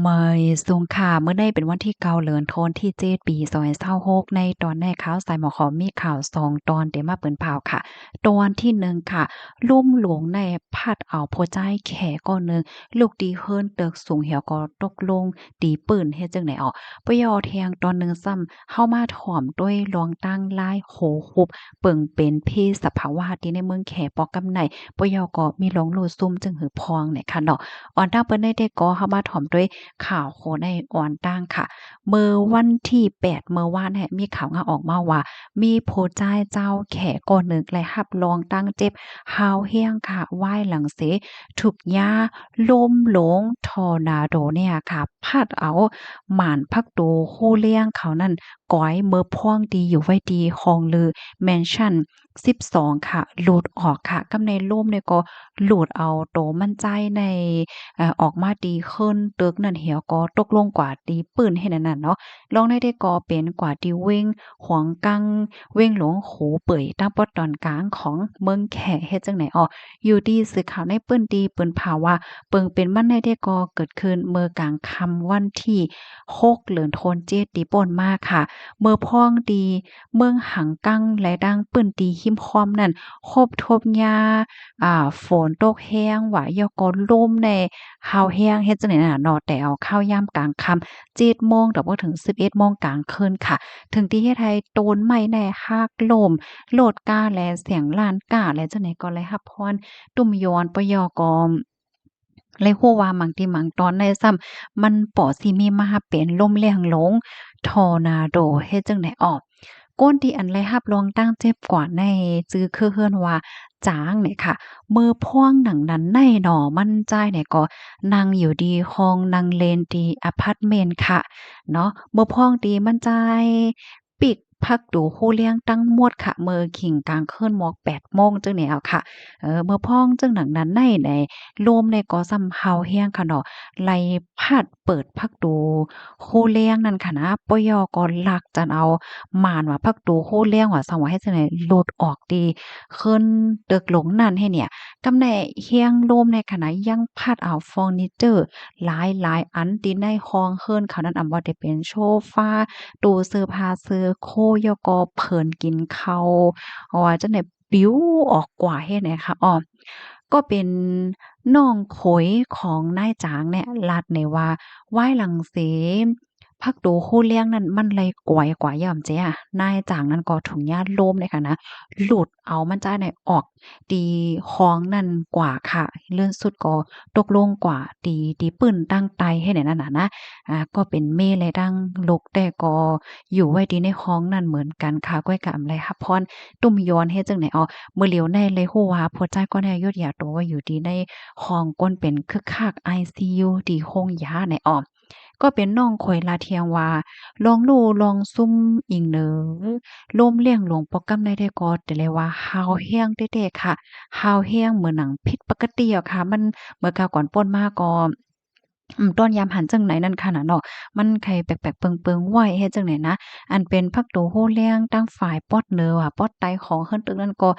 เมยสูงค่ะเมื่อได้เป็นวันที่เกาเดือนธันวาคมที่7ปี2026ในตอนในข่าวสายหมอขอมีข่าว2ตอนเดี๋ยวมาเปิ้นเผาค่ะตอนที่1ค่ะลุ่มหลวงในพัดเอาผู้ใจแขก็หนึ่งลูกดีเฮิรนเตึกสูงเหี่ยวก็ตกลงตีปืนเฮ็ดจังได๋อ้อปยอแทงตอนหนึ่งซ้ำเข้ามาถ่อมด้วยรองตั้งลายโหคุบเปิ่งเป็นเพศสภาวะที่ในเมืองแขปอกำไนปยอก็มีลองโลดซุ่มจึงหือพองเนี่ยค่ะเนาะอ่อนตั้งเปิ้นได้ก็เข้ามาถ่อมด้วย ข่าวโคในออนตั้งค่ะเมื่อวันที่8เมื่อวานเนี่ยมีข่าวออกมาว่ามีผู้จ่ายเจ้าแขก่อหนึ่งและรับรองตั้งเจ็บฮาวเฮียงค่ะว่ายหลังเสถูกยาลมหลงทอร์นาโดเนี่ยค่ะพัดเอาหม่านพักตูคู่เลี้ยงเขานั่นก้อยเมื่อพ่วงดีอยู่ไว้ดีคองลือแมนชั่น12ค่ะหลุดออกค่ะกำในร่มเนี่ยก็หลุดเอาโตมั่นใจใน ออกมาดีขึ้นตึกนั่นเหี่ยวก็ตกลงกว่าตีปืนให้นั่นน่ะเนาะลองได้ก็เป็นกว่าตีเว้งหวงกังเว้งหลวงโขเป่ยตั้งปอดตอนกลางของเมืองแขเฮ็ดจังไหนอ้ออยู่ดีสื่อข่าวในเปิ้นดีเปิ้นภาวะเปิงเป็นมันได้ก็เกิดขึ้นเมื่อกลางค่ำวันที่6เดือนธันวาคมเจ็ดตีป่นมาค่ะเมื่อพ้องดีเมืองหังกังและดังปื้นตีหิมพร้อมนั่นคบทบยาฝนตกแห้งหวายอก็ลมใน ข้าวแห้งเฮ็ดจังได๋น่ะเนาะแต่เอาข้าวยามกลางค่ำ7โมงแต่บ่ถึง11โมงกลางคืนค่ะถึงที่เฮ็ดให้โตนไม้แน่ฮากลมโลดกาแลเสียงล้านก้าและจังได๋ก็เลยรับพรตุ้มย้อนปยอกอมเลยฮู้ว่าบางทีบางตอนได้ซ้ำมันปอสิมีมาเป็นลมแรงหลงทอร์นาโดเฮ็ดจั่งใดอ้อก้นที่อันไรรับรองตั้งเจ็บกว่าในจื้อคือเฮือนว่าจางเนี่ยค่ะมือพ่วงหนังนั้นในหนอมั่นใจเนี่ยก็นั่งอยู่ดีห้องนั่งเล่นดีอะพาร์ตเมนต์ค่ะเนาะมือพ่องดีมั่นใจปิกพักดูฮู้เลี้ยงตั้งหมดค่ะมือขิงกลางคืนหมอก8โมงจังเนี่ยเอาค่ะเมื่อพ้องจังหนังนั้นในลมในก็ซำเฮาแฮงค่ะเนาะไล่พัดเปิดพักดูฮู้เลี้ยงนั่นค่ะนะปยก็ลักจันเอาม่านว่าพักดูฮู้เลี้ยงว่าซังว่าเฮ็ดจังได๋หลุดออกดีขึ้นตึกหลงนั่นให้เนี่ยกำแหน่เฮียงลมในขณะยังพัดเอาเฟอร์นิเจอร์หลายๆอันที่ในห้องเฮิรนเขานั้นว่าได้เป็นโซฟาตู้เสื้อผ้าเสื้อโคยกอเพิ่นกินข้าวว่าจั่งใดปลิวออกกว่าเฮ็ดไหนคะอ้อก็เป็นน้องเขยของนายจ้างเนี่ยลัดในว่าว่ายหลังเสพักดูคู่เลี้ยงนั้นมันเลยก๋วยกว่าย่อมเจ้านายจ้างนั้นก็ถุงยาโลมเลยค่ะนะหลุดเอามันจ้าเนี่ยออกตีของนั่นกว่าค่ะเลื่อนสุดก็ตกลงกว่าตีปื้นตั้งไตให้ไหนนั่นน่ะนะก็เป็นเมและดังลกแต่ก็อยู่ไว้ดีในห้องนั่นเหมือนกันค่ะก้อยกะอำไลรับพรตุ้มย้อนเฮ็ดจังได๋อ้อมื้อเหลียวในเลยฮู้ว่าผัวใจก็แน่ยุดยาตัวว่าอยู่ดีในห้องก้นเป็นคึกคัก ICU ที่โรงยาในอ้อก็เป็นน้องข่อยลาเทียงว่าลองลู่ลองซุ่มอิงเหนอลมเลี่ยงหลวงปอกกำได้ก็แต่เลยว่าฮาวแฮ้งเด้ๆค่ะฮาวแฮ้งเหมือนหนังผิดปกติอะค่ะมันเมื่อกาวก่อนป่นมาก็ต้อนยามหันจั่งไหนนั่นค่ะน่ะเนาะมันไข่แปลกๆเปิงๆไหวเฮ็ดจั่งใดนะอันเป็นพักตูโฮเลี้ยงตั้งฝ่ายปอดเหนือว่าปอดใต้ของเฮิรนตึกนั้นก็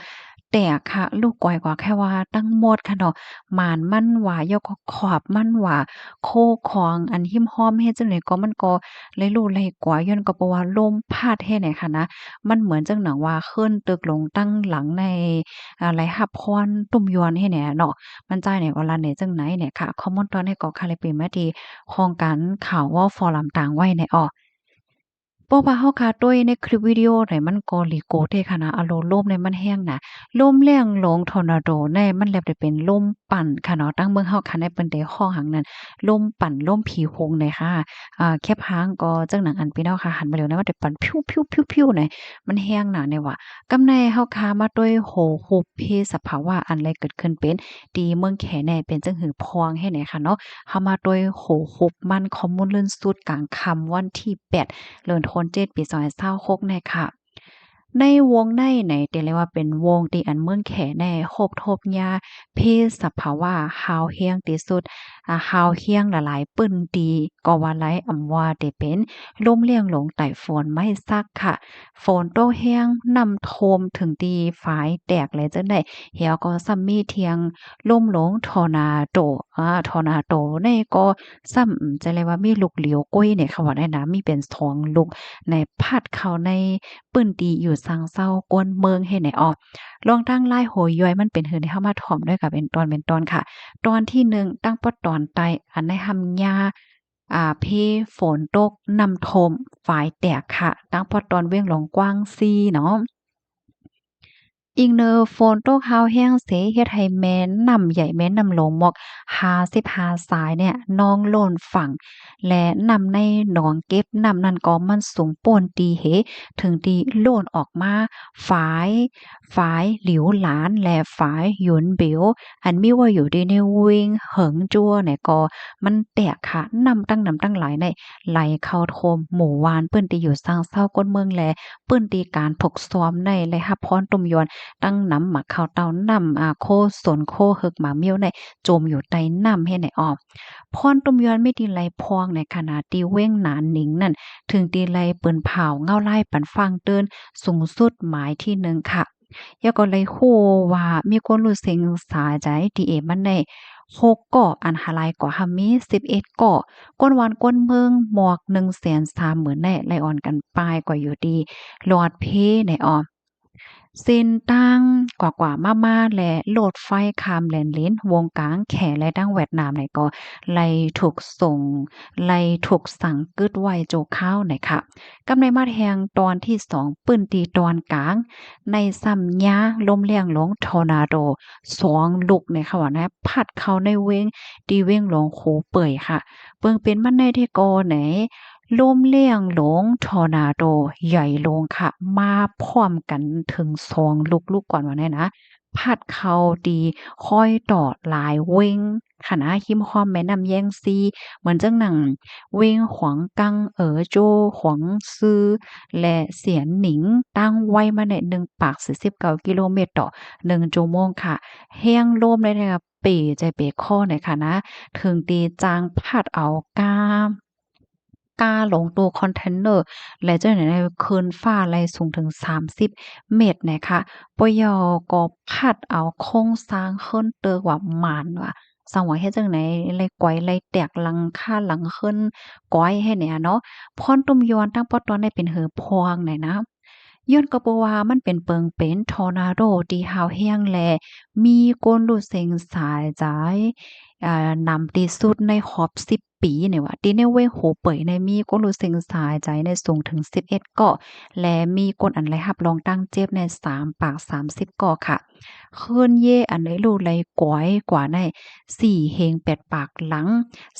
แตกค่ะลูกก้อยกว่าแค่ว่าตั้งหมดค่ะเนาะหม่านมันหว่ายอกขอบมันว่าโคของอันหิ้มห้อมเฮ็ดจั่งใดก็มันก็เลยรู้เลยกว่าย้อนก็เพราะว่าลมพัดเฮ็ดให้ค่ะนะมันเหมือนจั่งหนังว่าขึ้นตึกลงตั้งหลังในไหลรับพรตุ้มยวนให้แหน่เนาะ มันจ่ายเนี่ยก็ลันเนี่ยจังไหนเนี่ยค่ะคอมมอนตอนให้ก็คาลิเปมาดีโครงการข่าวว่าฟอรัมต่างไว้ในอ้อ เพราะว่าเราคาด้วยในคลิปวิดีโอไหนมันก็หลีโกเทค่ะนะอารมณ์ลมเนี่ยมันแห้งน่ะลมแรงลงทอร์นาโดในมันแลบได้เป็นลมปั่นค่ะเนาะตั้งเมืองเฮาค่ะในเปิ้นได้ข้อหังนั้นลมปั่นลมผีโพงเลยค่ะแคบหางก็จังหนังอันพี่น้องค่ะหันมาแล้วนะว่าได้ปั่นพิวๆๆๆเนี่ยมันแห้งน่ะเนี่ยว่ากำในเฮาคามาด้วยโหหุบเพศสภาวะอันใดเกิดขึ้นเป็นดีเมืองแขแน่เป็นจังหือพองให้ไหนค่ะเนาะเฮามาด้วยโหหุบมันข้อมูลลื่นสุดกลางค่ำวันที่8 เดือนธันวาคมปี2026เนี่ยค่ะ ในวงในไหนที่เรียกว่าเป็นวงที่อันเมืองแขแน่โคบทบยาเพศสภาวะฮาวเฮียงที่สุดฮาวเฮียงหลายๆปึ้นตีก็ว่าหลายอำว่าได้เป็นลมเลียงหลงไต้ฝนไม่ซักค่ะฝนตกแห้งนำโทมถึงตีฝายแตกเลยจังได๋เหี่ยวก็ซ้ำมีเทียงลมหลงทอร์นาโดทอร์นาโดนี่ก็ซ้ำจะเรียกว่ามีลูกเหลียวก้อยเนี่ยเขาว่าได้นะมีเป็น2ลูกในพัดเข้าในปื้นตีอยู่ซางเซากวนเมืองเฮ็ดให้ออกลองตั้งลายโหยย้อยมันเป็นหือให้เฮามาถ่อมด้วยค่ะเป็นตอนค่ะตอนที่1ตั้งปอตอนใต้อันในหำยาเพฝนตกน้ำท่วมฝายแตกค่ะตั้งปอตอนเวียงหลงกว้างซีเนาะ อิงเนอโฟนโตกฮาวแห้งเสเฮ็ดให้แม่น้ำใหญ่แม่น้ำหลงหมอก55สายเนี่ยนองโล้นฝั่งและน้ำในหนองเก็บน้ำนั้นก็มันสูงโป้นตีเหถึงตีโล้นออกมาฝายหลิวหลานและฝายหยุนเบียวอันมีว่าอยู่ดีในวิงเหิงจั่วเนี่ยก็มันแตกค่ะน้ำตั้งหลายในไหลเข้าโทมหมู่วานเปิ้นที่อยู่ซางเศร้าก้นเมืองแลเปิ้นที่การถกซ้อมในและรับพรตุ่มยวน ตั้งน้ำหมักข้าวเต้าน้ำโคสนโคเฮึกหมาเมี้ยวในจมอยู่ใต้น้ำให้ไหนออกพรตุ่มยวนไม่ดีไรพองในขณะที่เว้งหนานหนิงนั่นถึงตีไรเปิ้นเผาเงาไล่ปันฟังเตือนสูงสุดหมายที่1ค่ะยาก็เลยคู่ว่ามีคนรู้สึกสาใจดีเอมันได้6เกาะอันหลายกว่าหามี11เกาะก้นวันก้นเมืองหมอก130,000แน่ไล่อ่อนกันปลายกว่าอยู่ดีหลอดเพในออม เส้นตั้งกว่าๆมาๆและโลดไฟข้ามแลนลิ้นวงกลางแขและดั้งเวียดนามไหนก็ไล่ถูกส่งไล่ถูกสั่งกึดไว้โจข้าวไหนค่ะกำในมาแทงตอนที่2ปื้นตีตอนกลางในซ้ำยาลมเลียงหลงทอร์นาโด2ลูกในค่ะว่านะพัดเข้าในเว้งตีเว้งหลงโขเปื่อยค่ะเปิงเป็นมันในที่กอไหน ลมเลี่ยงหลงทอร์นาโดใหญ่ลงค่ะมาพร้อมกันถึง2ลูกก่อนว่าแน่นะพัดเข้าดีค่อยต่อหลายเว้งคะนะหิมห้อมแม่น้ำแย่งซีเหมือนจังหนังเว้งขวางกังโจขวางซือและเสียนหนิงตั้งไว้มาใน1ปาก49กิโลเมตรต่อ1ชั่วโมงค่ะแห้งลมได้นะคะเป๋ใจเป๋ข้อหน่อยค่ะนะถึงตีจางพัดเอากา ลงตู้คอนเทนเนอร์และเจ้าไหนได้คืนฟ้าไล่สูงถึง30เมตรนะคะปยก็พัดเอาโครงสร้างขึ้นเติกว่าหมานว่าสังว่าเฮ็ดจั่งใดไล่ก๋อยไล่แตกหลังคาหลังขึ้นก้อยให้เนี่ยเนาะพรตุ่มยอนตั้งปอตอนได้เป็นเหอพวงเนี่ยนะย้อนก็บ่ว่ามันเป็นเปิงเป็นทอร์นาโดที่หาวแรงแลมีคนรู้เซ็งสายใจนำที่สุดในรอบ10ปีเนี่ยว่าที่ในเวยโหเป่ยในมีคนรู้เซ็งสายใจในสูงถึง11เกาะและมีคนอันไรรับรองตั้งเจ็บใน3ปาก30เกาะค่ะคืนเย่อันไหนรู้ไรก๋อยกว่าใน4เฮง8ปากหลัง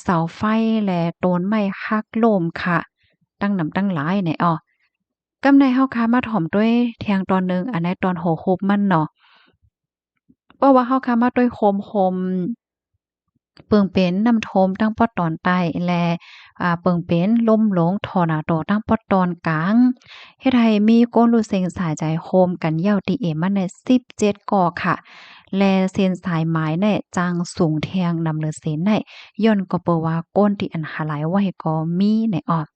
เสาไฟและต้นไม้หักโลมค่ะตั้งนำตั้งหลายเนี่ยอ้อกำในเฮาคามาถ่อมด้วยแทงตอนหนึ่งอันในตอนโหโฮบมันเนาะเพราะว่าเฮาคามาด้วยโฮมเปิงเป็นน้ำโทมตั้งปอดตอนใต้และเปิงเป็นลมหลงทอร์นาโดตั้งปอดตอนกลางเฮ็ดให้มีคนรู้เซ็งสายใจโฮมกันยาวติเอมาใน17ก่อค่ะและเส้นสายไม้เนี่ยจางสูงแทงนำเลือเส้นในย้อนก็เปว่าก้นที่อันหลายไว้ก็มีในออก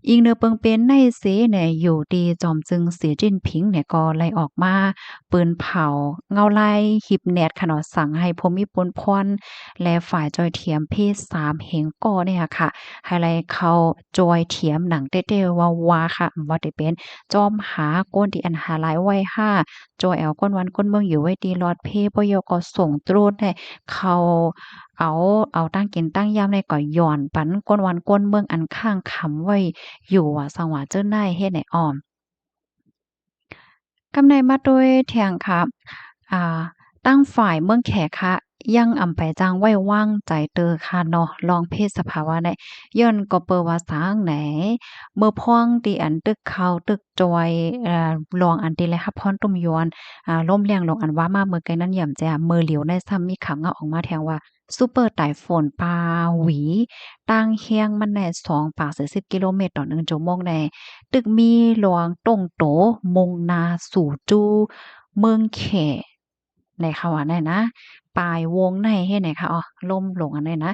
อิงเนอเปิงเป็นในเสเนี่ยอยู่ดีจอมจึงเสียจิ้นผิงเนี่ยก็ไล่ออกมาปืนเผาเงาไล่หิบแนดขนาดสั่งให้พมิปนพรและฝ่ายจอยเทียมเพศ3เหงก่อเนี่ยค่ะให้ไล่เข้าจอยเทียมหนังเต้ๆวาๆค่ะบ่ได้เป็นจอมหาก้นที่อันหาหลายไว้ห้าจอยแอวก้นวันก้นเมืองอยู่ไว้ดีรอดเพปยก็ส่งตรูดให้เขาเอาตั้งกินตั้งยามในก็ย้อนปันก้นวันก้นเมืองอันข้างคำไว้อยู่ว่าสังว่าเจิ้นได้เฮ็ดให้อ้อมกำในมาด้วยแทงค่ะอ่าตั้งฝ่ายเมืองแขกค่ะ ยังอำไปจังไว้วางใจเตอค่ะเนาะลองเพศสภาวะในย้อนก็เปิดว่าสางไหนเมื่อพ้องตีอันตึกเขาตึกจอยลองอันตีเลยค่ะพรตุ่มยวนล่มเลียงลงอันว่ามาเมื่อไกนั้นย่ำแจ่มือเหลียวในซ้ำมีคำเงาออกมาแทงว่าซูเปอร์ไต้ฝุ่นปาหวีตั้งเฮียงมันใน2 40กิโลเมตรต่อ1ชั่วโมงในตึกมีหลวงต้งโตมงนาสู่จูเมืองแขในเขาว่าได้นะปลายวงในเฮ็ดไหนคะอ๋อล่มหลงอันได้นะ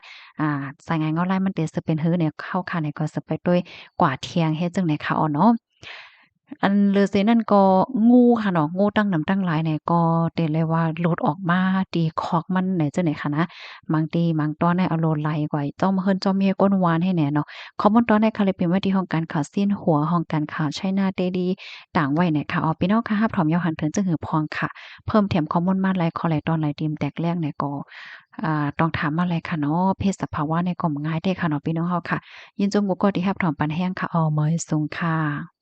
สายงานเงาไล่มันเตสิเป็นฮื้อเนี่ยเข้าค่ะเนี่ยก็สิไปด้วยกว่าเที่ยงเฮ็ดจังได๋คะอ๋อเนาะอันลือเซนั่นก็งูค่ะเนาะงูตั้งน้ำตั้งหลายเนี่ยก็เต็เลยว่าหลุดออกมาตีคอกมันไหนจังได๋ค่ะนะบางทีบางตอนเนี่ยเอาโลดไหลกว่าเจ้ามาเฮิรนเจ้าเมียก้นวานให้แหน่เนาะคอมเมนต์ตอนในค่ะเลยเป็นว่าที่ห้องการข่าวซี้นหัวห้องการข่าว China Daily ต่างไว้เนี่ยค่ะอ๋อพี่น้องค่ะรับพร้อมยาวหันถึงจังหือพองค่ะเพิ่มเติมข้อมูลมาหลายข้อหลายตอนหลายดีมแตกแรงเนี่ยก็ต้องถามมาเลยค่ะเนาะเพศสภาวะในก็ง่ายเด้ค่ะเนาะพี่น้องเฮาค่ะยินจงบ่ก็ที่รับถอมปันแห้งค่ะออเมยสูงค่ะ